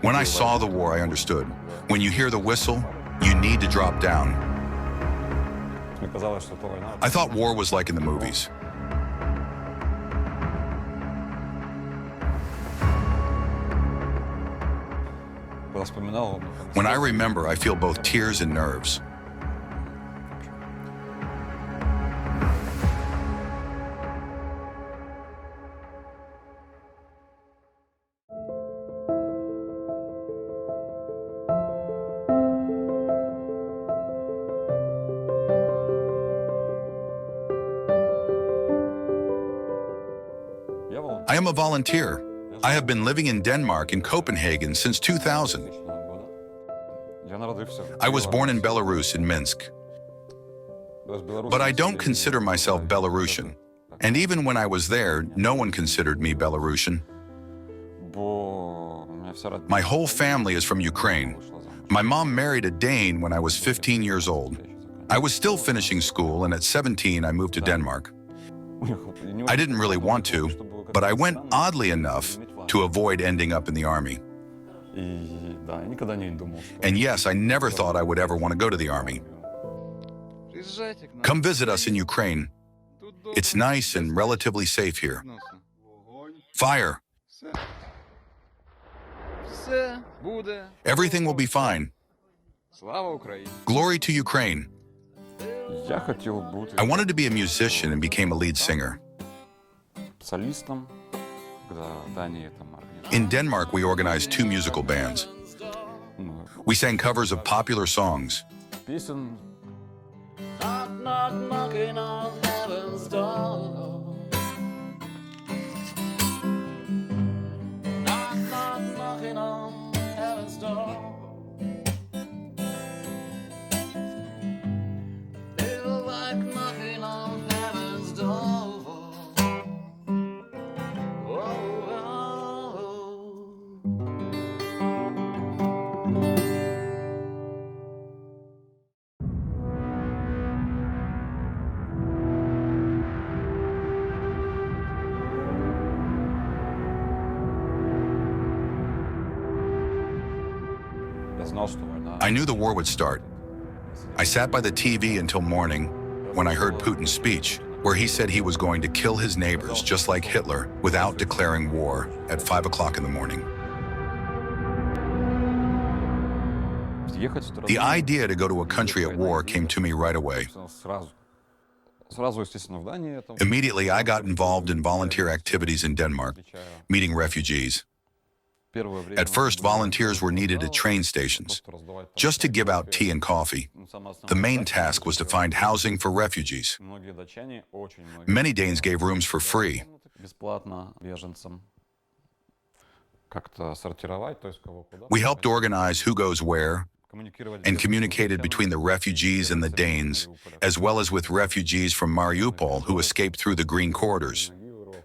When I saw the war, I understood. When you hear the whistle, you need to drop down. I thought war was like in the movies. When I remember, I feel both tears and nerves. I am a volunteer. I have been living in Denmark in Copenhagen since 2000. I was born in Belarus in Minsk. But I don't consider myself Belarusian. And even when I was there, no one considered me Belarusian. My whole family is from Ukraine. My mom married a Dane when I was 15 years old. I was still finishing school, and at 17, I moved to Denmark. I didn't really want to, but I went oddly enough to avoid ending up in the army. And yes, I never thought I would ever want to go to the army. Come visit us in Ukraine. It's nice and relatively safe here. Fire. Everything will be fine. Glory to Ukraine. I wanted to be a musician and became a lead singer. In Denmark, we organized 2 musical bands. We sang covers of popular songs. Knock, knock, knocking on heaven's door. Knock, knock, knocking on heaven's door. Feel like knocking on heaven's door. Oh, oh, I knew the war would start. I sat by the TV until morning when I heard Putin's speech, where he said he was going to kill his neighbors just like Hitler without declaring war at 5 o'clock in the morning. The idea to go to a country at war came to me right away. Immediately, I got involved in volunteer activities in Denmark, meeting refugees. At first, volunteers were needed at train stations, just to give out tea and coffee. The main task was to find housing for refugees. Many Danes gave rooms for free. We helped organize who goes where and communicated between the refugees and the Danes, as well as with refugees from Mariupol who escaped through the green corridors.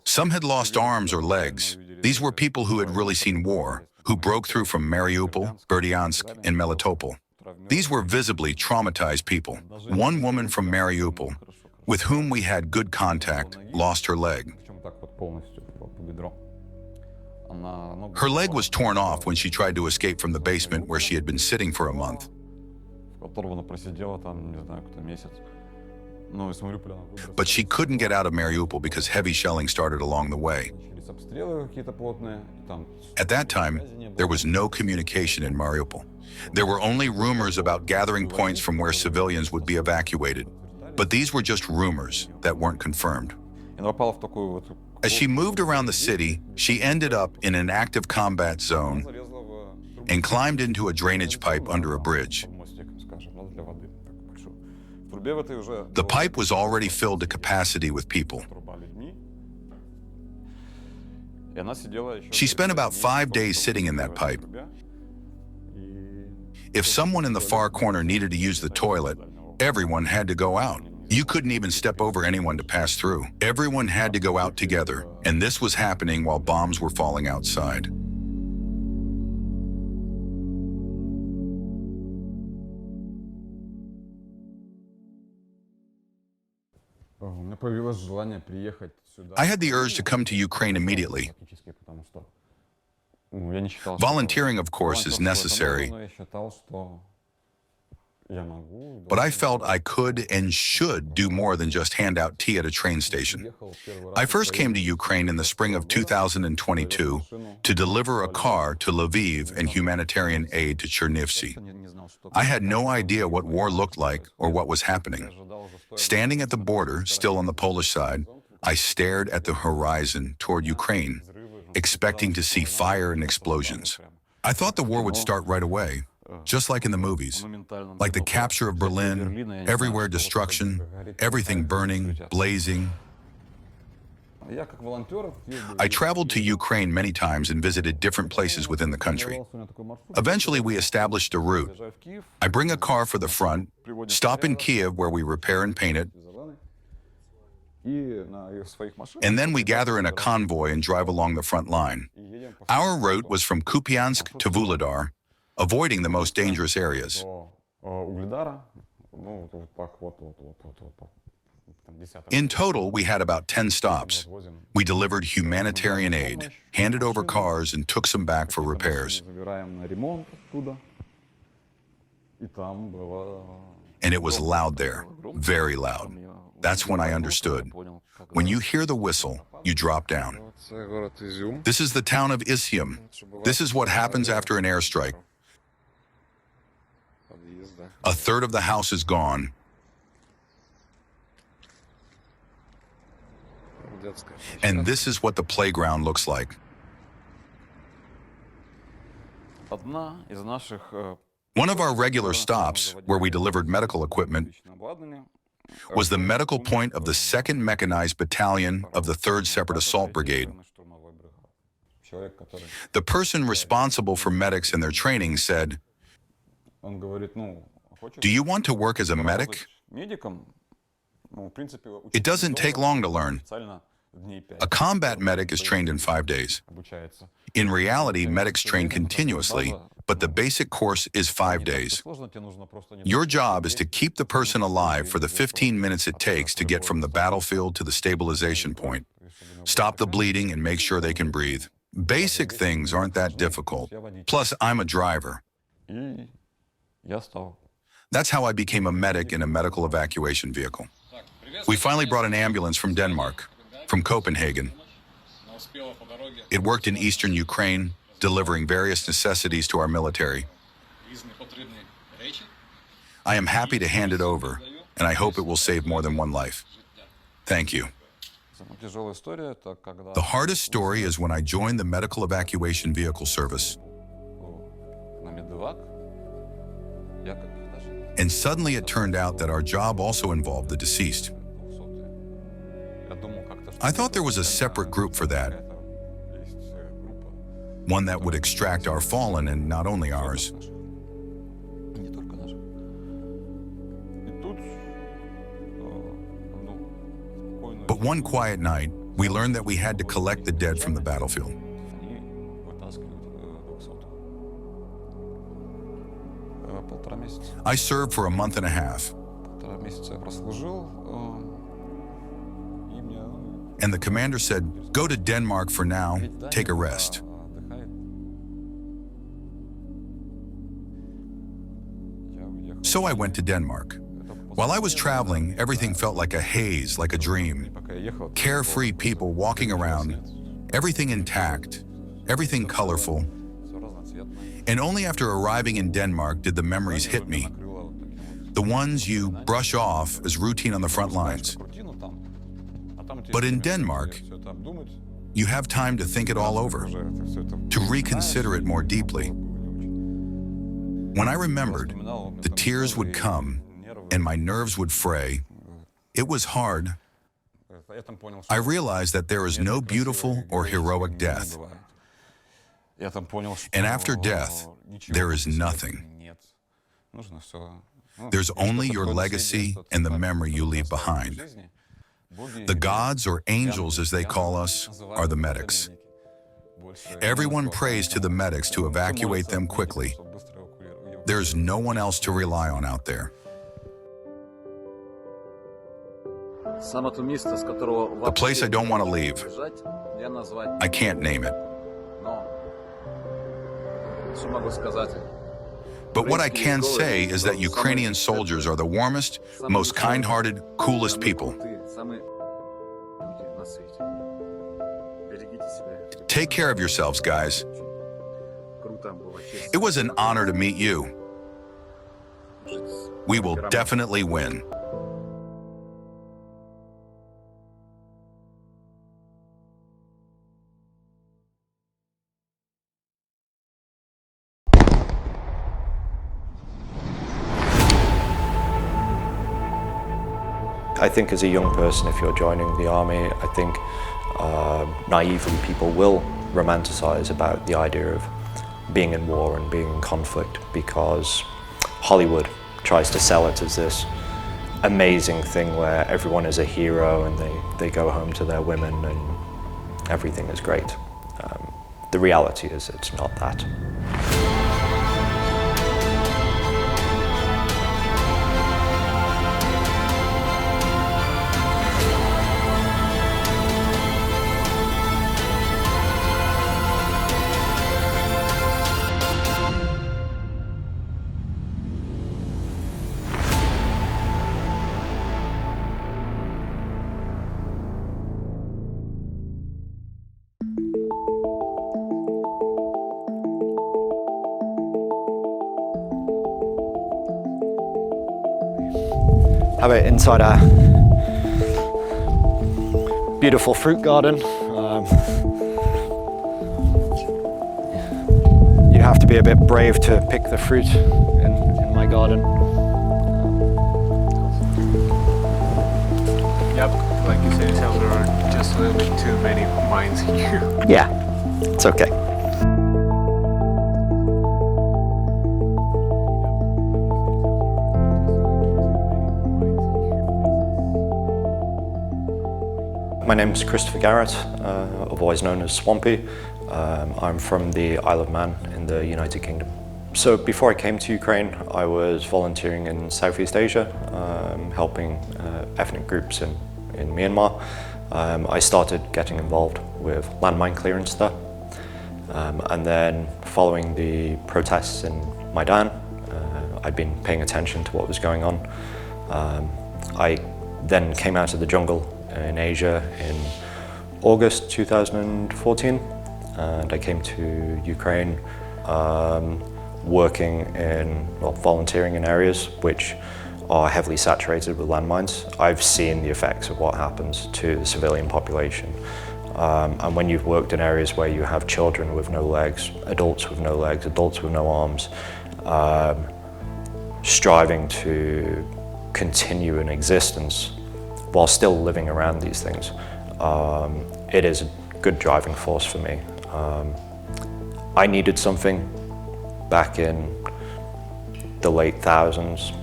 Some had lost arms or legs. These were people who had really seen war, who broke through from Mariupol, Berdyansk, and Melitopol. These were visibly traumatized people. One woman from Mariupol, with whom we had good contact, lost her leg. Her leg was torn off when she tried to escape from the basement where she had been sitting for a month. But she couldn't get out of Mariupol because heavy shelling started along the way. At that time, there was no communication in Mariupol. There were only rumors about gathering points from where civilians would be evacuated. But these were just rumors that weren't confirmed. As she moved around the city, she ended up in an active combat zone and climbed into a drainage pipe under a bridge. The pipe was already filled to capacity with people. She spent about 5 days sitting in that pipe. If someone in the far corner needed to use the toilet, everyone had to go out. You couldn't even step over anyone to pass through. Everyone had to go out together, and this was happening while bombs were falling outside. I had the urge to come to Ukraine immediately. Volunteering, of course, is necessary, but I felt I could and should do more than just hand out tea at a train station. I first came to Ukraine in the spring of 2022 to deliver a car to Lviv and humanitarian aid to Chernivtsi. I had no idea what war looked like or what was happening. Standing at the border, still on the Polish side, I stared at the horizon toward Ukraine, expecting to see fire and explosions. I thought the war would start right away, just like in the movies, like the capture of Berlin, everywhere destruction, everything burning, blazing. I traveled to Ukraine many times and visited different places within the country. Eventually, we established a route. I bring a car for the front, stop in Kiev where we repair and paint it, and then we gather in a convoy and drive along the front line. Our route was from Kupiansk to Vuhledar, avoiding the most dangerous areas. In total, we had about 10 stops. We delivered humanitarian aid, handed over cars, and took some back for repairs. And it was loud there, very loud. That's when I understood. When you hear the whistle, you drop down. This is the town of Izyum. This is what happens after an airstrike. A third of the house is gone. And this is what the playground looks like. One of our regular stops, where we delivered medical equipment, was the medical point of the 2nd Mechanized Battalion of the 3rd Separate Assault Brigade. The person responsible for medics and their training said, "Do you want to work as a medic? It doesn't take long to learn. A combat medic is trained in 5 days. In reality, medics train continuously, but the basic course is 5 days. Your job is to keep the person alive for the 15 minutes it takes to get from the battlefield to the stabilization point. Stop the bleeding and make sure they can breathe. Basic things aren't that difficult. Plus, I'm a driver." That's how I became a medic in a medical evacuation vehicle. We finally brought an ambulance from Denmark, from Copenhagen. It worked in eastern Ukraine, delivering various necessities to our military. I am happy to hand it over, and I hope it will save more than one life. Thank you. The hardest story is when I joined the medical evacuation vehicle service. And suddenly it turned out that our job also involved the deceased. I thought there was a separate group for that, one that would extract our fallen and not only ours. But one quiet night, we learned that we had to collect the dead from the battlefield. I served for a month and a half. And the commander said, "Go to Denmark for now, take a rest." So I went to Denmark. While I was traveling, everything felt like a haze, like a dream. Carefree people walking around, everything intact, everything colorful. And only after arriving in Denmark did the memories hit me. The ones you brush off as routine on the front lines. But in Denmark, you have time to think it all over, to reconsider it more deeply. When I remembered, the tears would come and my nerves would fray. It was hard. I realized that there is no beautiful or heroic death. And after death, there is nothing. There's only your legacy and the memory you leave behind. The gods, or angels as they call us, are the medics. Everyone prays to the medics to evacuate them quickly. There's no one else to rely on out there. The place I don't want to leave. I can't name it. Что могу сказать? But what I can say is that Ukrainian soldiers are the warmest, most kind-hearted, coolest people. Take care of yourselves, guys. It was an honor to meet you. We will definitely win. I think as a young person, if you're joining the army, I think naively people will romanticize about the idea of being in war and being in conflict because Hollywood tries to sell it as this amazing thing where everyone is a hero and they go home to their women and everything is great. The reality is it's not that. Have it inside a beautiful fruit garden. You have to be a bit brave to pick the fruit in my garden. Yep, like you said yourself, there are just a little bit too many mines here. Yeah, it's okay. My name's Christopher Garrett, otherwise known as Swampy. I'm from the Isle of Man in the United Kingdom. So before I came to Ukraine, I was volunteering in Southeast Asia, helping ethnic groups in Myanmar. I started getting involved with landmine clearance there. And then following the protests in Maidan, I'd been paying attention to what was going on. I then came out of the jungle in Asia in August 2014, and I came to Ukraine volunteering in areas which are heavily saturated with landmines. I've seen the effects of what happens to the civilian population. And when you've worked in areas where you have children with no legs, adults with no legs, adults with no arms, striving to continue an existence while still living around these things, it is a good driving force for me. I needed something back in the late thousands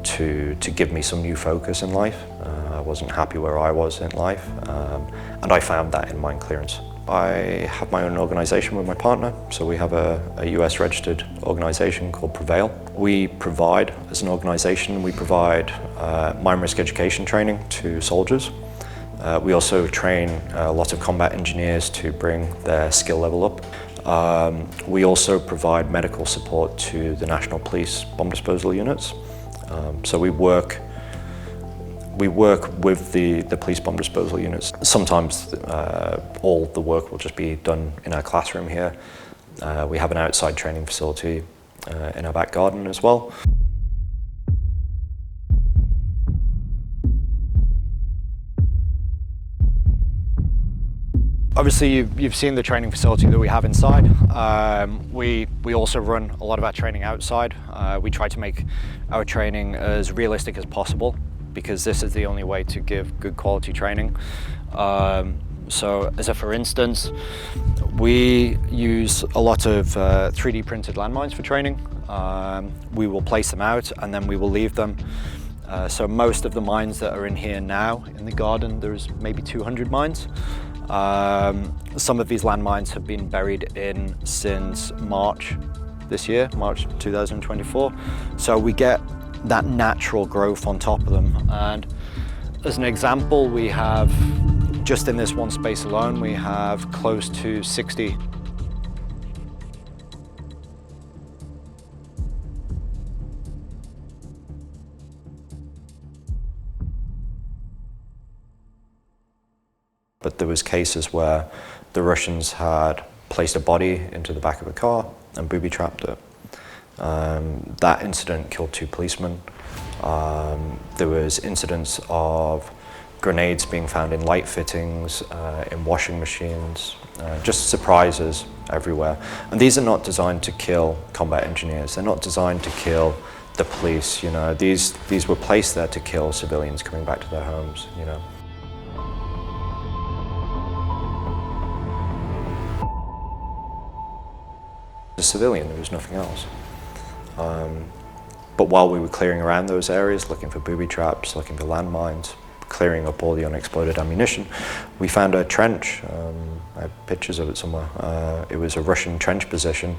to give me some new focus in life. I wasn't happy where I was in life, and I found that in mine clearance. I have my own organization with my partner, so we have a US registered organization called Prevail. We provide, as an organization, we provide mine risk education training to soldiers. We also train a lot of combat engineers to bring their skill level up. We also provide medical support to the National Police bomb disposal units. So we work with the police bomb disposal units. Sometimes all the work will just be done in our classroom here. We have an outside training facility in our back garden as well. Obviously, you've seen the training facility that we have inside. We also run a lot of our training outside. We try to make our training as realistic as possible, because this is the only way to give good quality training. So for instance, we use a lot of 3D printed landmines for training. We will place them out and then we will leave them. So most of the mines that are in here now in the garden, there's maybe 200 mines. Some of these landmines have been buried in since March this year, March 2024. So we get that natural growth on top of them. And as an example, we have, just in this one space alone, we have close to 60 But there was cases where the Russians had placed a body into the back of a car and booby-trapped it. That incident killed 2 policemen. There was incidents of grenades being found in light fittings, in washing machines, just surprises everywhere. And these are not designed to kill combat engineers. They're not designed to kill the police, you know. These were placed there to kill civilians coming back to their homes, you know. As a civilian, there was nothing else. But while we were clearing around those areas, looking for booby traps, looking for landmines, clearing up all the unexploded ammunition, we found a trench. I have pictures of it somewhere. It was a Russian trench position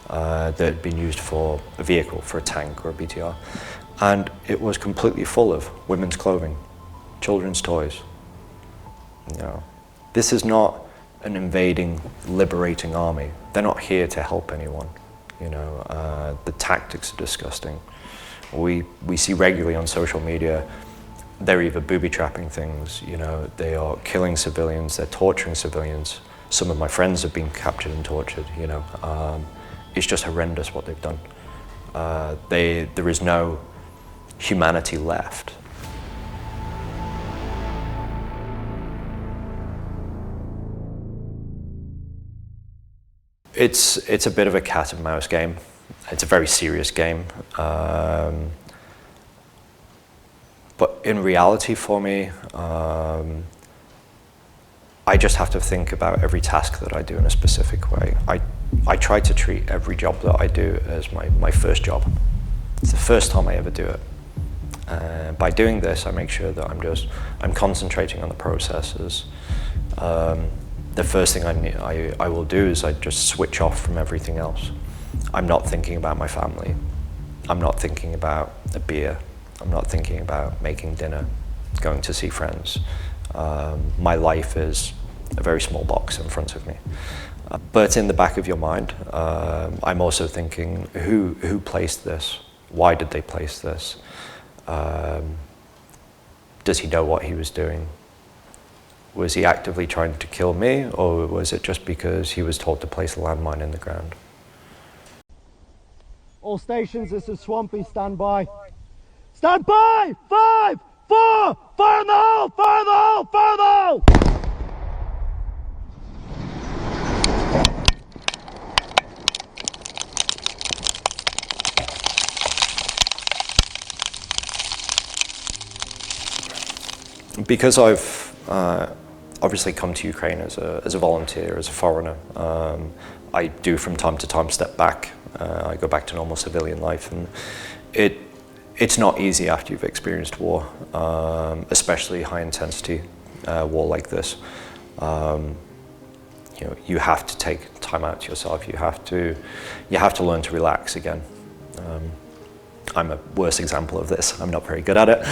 that had been used for a vehicle, for a tank or a BTR. And it was completely full of women's clothing, children's toys. You know, this is not an invading, liberating army. They're not here to help anyone. You know, the tactics are disgusting. We see regularly on social media, they're either booby-trapping things, you know, they are killing civilians, they're torturing civilians. Some of my friends have been captured and tortured, you know. It's just horrendous what they've done. There is no humanity left. It's a bit of a cat and mouse game. It's a very serious game. But in reality for me, I just have to think about every task that I do in a specific way. I try to treat every job that I do as my first job. It's the first time I ever do it. By doing this, I make sure that I'm concentrating on the processes. The first thing I will do is I just switch off from everything else. I'm not thinking about my family. I'm not thinking about a beer. I'm not thinking about making dinner, going to see friends. My life is a very small box in front of me. But in the back of your mind, I'm also thinking, who placed this? Why did they place this? Does he know what he was doing? Was he actively trying to kill me, or was it just because he was told to place a landmine in the ground? All stations, this is Swampy, stand by. Stand by! 5, 4, fire in the hole! Fire in the hole! Fire in the hole! Because I've obviously come to Ukraine as a volunteer, as a foreigner, I do from time to time step back. I go back to normal civilian life, and it's not easy after you've experienced war, especially high intensity war like this. You know, you have to take time out to yourself. You have to learn to relax again. I'm a worse example of this. I'm not very good at it,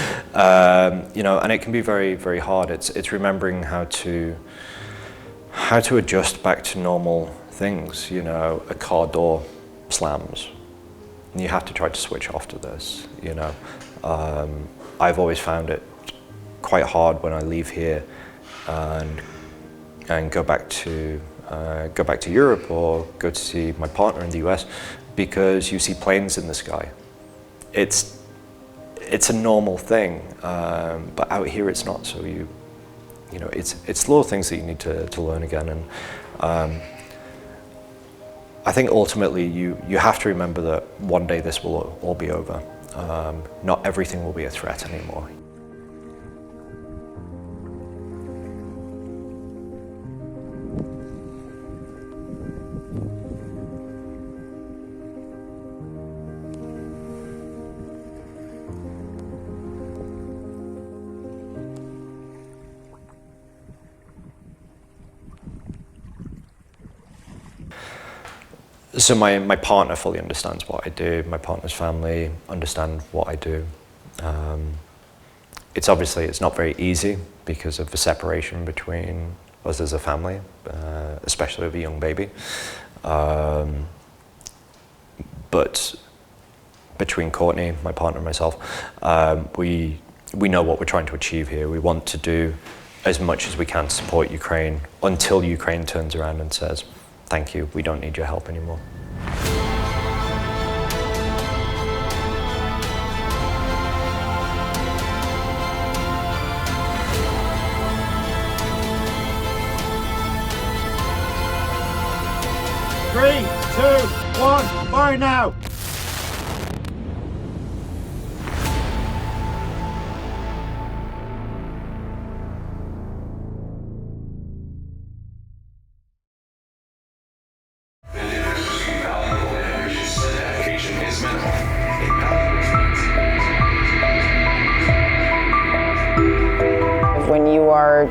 you know, and it can be very, very hard. It's remembering how to adjust back to normal things. You know, a car door slams, and you have to try to switch off to this. You know, I've always found it quite hard when I leave here and go back to Europe or go to see my partner in the US, because you see planes in the sky. It's a normal thing, but out here it's not. So you know, it's little things that you need to learn again. And I think ultimately you have to remember that one day this will all be over. Not everything will be a threat anymore. So my partner fully understands what I do. My partner's family understand what I do. It's not very easy because of the separation between us as a family, especially with a young baby. But between Courtney, my partner, and myself, we know what we're trying to achieve here. We want to do as much as we can to support Ukraine until Ukraine turns around and says, thank you, we don't need your help anymore. Three, two, one, fire now! When you are,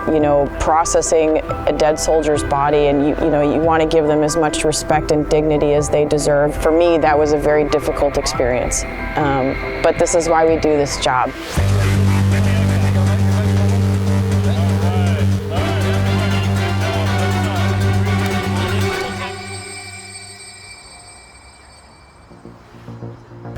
processing a dead soldier's body and you want to give them as much respect and dignity as they deserve. For me, that was a very difficult experience. But this is why we do this job.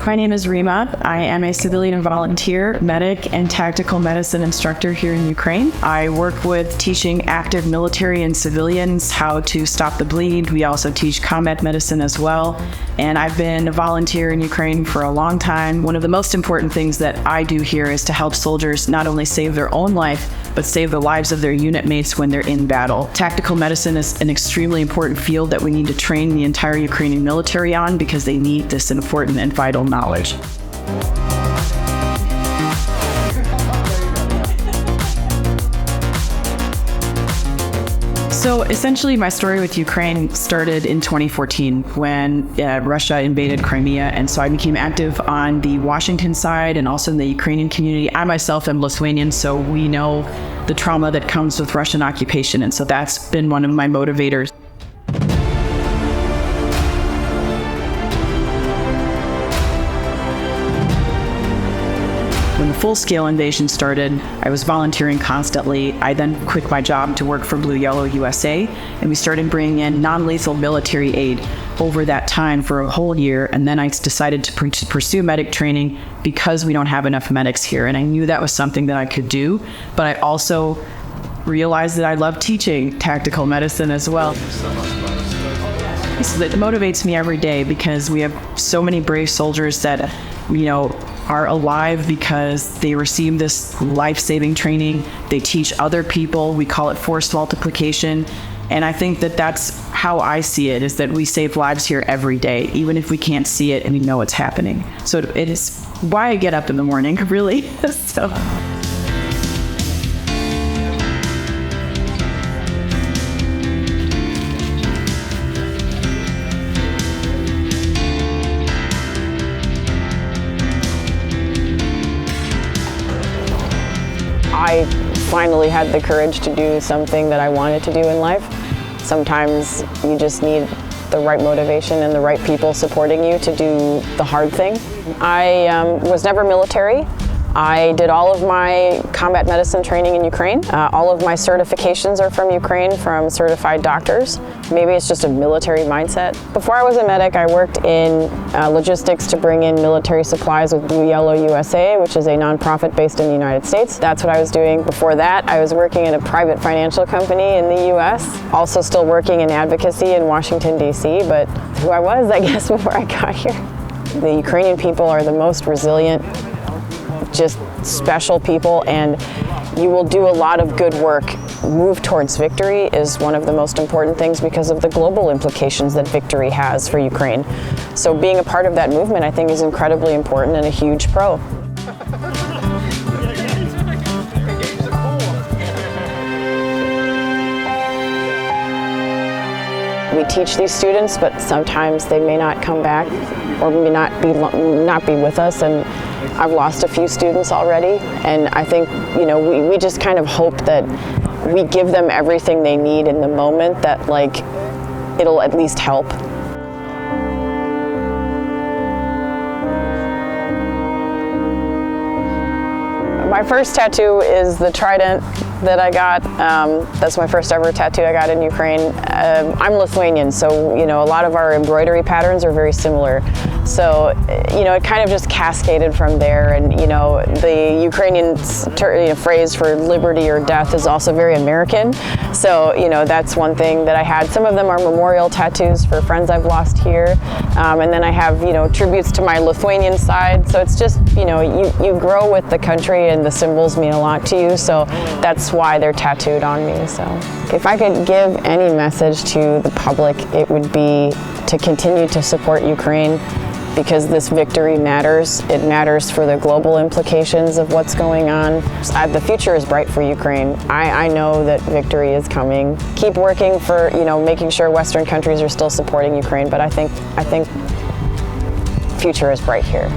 My name is Rima. I am a civilian volunteer, medic, and tactical medicine instructor here in Ukraine. I work with teaching active military and civilians how to stop the bleed. We also teach combat medicine as well. And I've been a volunteer in Ukraine for a long time. One of the most important things that I do here is to help soldiers not only save their own life, but save the lives of their unit mates when they're in battle. Tactical medicine is an extremely important field that we need to train the entire Ukrainian military on because they need this important and vital knowledge. So essentially my story with Ukraine started in 2014 when Russia invaded Crimea, and so I became active on the Washington side and also in the Ukrainian community. I myself am Lithuanian, so we know the trauma that comes with Russian occupation, and so that's been one of my motivators. When the full-scale invasion started, I was volunteering constantly. I then quit my job to work for Blue Yellow USA, and we started bringing in non-lethal military aid over that time for a whole year, and then I decided to pursue medic training because we don't have enough medics here, and I knew that was something that I could do, but I also realized that I love teaching tactical medicine as well. So that motivates me every day because we have so many brave soldiers that, are alive because they receive this life-saving training. They teach other people. We call it force multiplication. And I think that that's how I see it, is that we save lives here every day, even if we can't see it and we know it's happening. So it is why I get up in the morning, really. So. I finally had the courage to do something that I wanted to do in life. Sometimes you just need the right motivation and the right people supporting you to do the hard thing. I was never military. I did all of my combat medicine training in Ukraine. All of my certifications are from Ukraine, from certified doctors. Maybe it's just a military mindset. Before I was a medic, I worked in logistics to bring in military supplies with Blue Yellow USA, which is a nonprofit based in the United States. That's what I was doing. Before that, I was working in a private financial company in the US. Also still working in advocacy in Washington, DC, but who I was, I guess, before I got here. The Ukrainian people are the most resilient, just special people, and you will do a lot of good work. Move towards victory is one of the most important things because of the global implications that victory has for Ukraine. So being a part of that movement, I think, is incredibly important and a huge pro. We teach these students, but sometimes they may not come back or may not be with us, and I've lost a few students already, and I think, we just kind of hope that we give them everything they need in the moment, that it'll at least help. My first tattoo is the trident that I got. That's my first ever tattoo I got in Ukraine. I'm Lithuanian, so a lot of our embroidery patterns are very similar. So it kind of just cascaded from there. And the Ukrainian phrase for liberty or death is also very American. So that's one thing that I had. Some of them are memorial tattoos for friends I've lost here, and then I have tributes to my Lithuanian side. So it's just you grow with the country, and the symbols mean a lot to you. So that's why they're tattooed on me. So if I could give any message to the public, it would be to continue to support Ukraine, because this victory matters. It matters for the global implications of what's going on. The future is bright for Ukraine. I know that victory is coming. Keep working for making sure Western countries are still supporting Ukraine, but I think future is bright here.